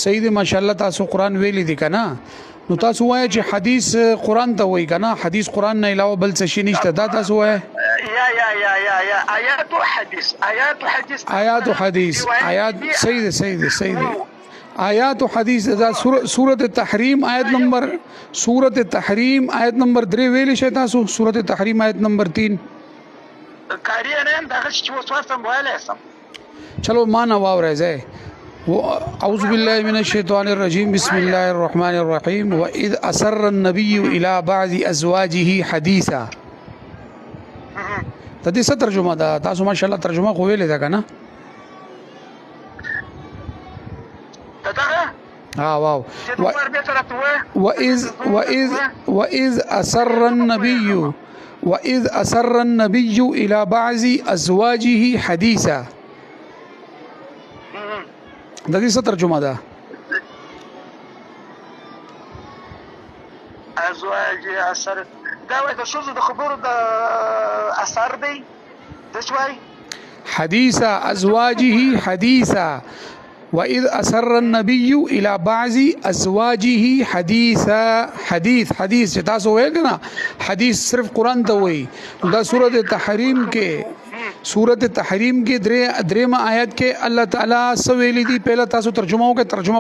سید ماشاءالله تاسو قران ویلی دي کنه نو تاسو وایي چې حدیث قران ته وایي کنه حدیث قران نه علاوه بل څه شي نشته دا تاسو وایي یا آیات حدیث آیات سید آیات حدیث دا سورۃ التحریم آیت نمبر 3 ویلی شي تاسو سورۃ التحریم آیت نمبر 3 کاری نه دغه چې وسوسه سم وایله سم چلو معنا واورځه اعوذ بالله من الشیطان الرجیم بسم الله الرحمن الرحیم واذ اسر النبي الى بعض ازواجه حديثا تدې څه ترجمه ده تاسو ماشاءالله ترجمه خو ویلې ده کنه واو واذ اسر النبي الى بعض ازواجه حديثا د دې څه ترجمه ده ازواج اثر دا وایي د شوزو د خبرو د اثر دی د شوي حديثا ازواجه حديثا واذ اسر النبي الى بعض ازواجه حديثا حديث چې تاسو وایئ کنه حدیث صرف قران ته وایي دا سورۃ التحریم کې درېمه آیت کې الله تعالی سویلی دی پہلا تاسو ترجمه وکړه ترجمه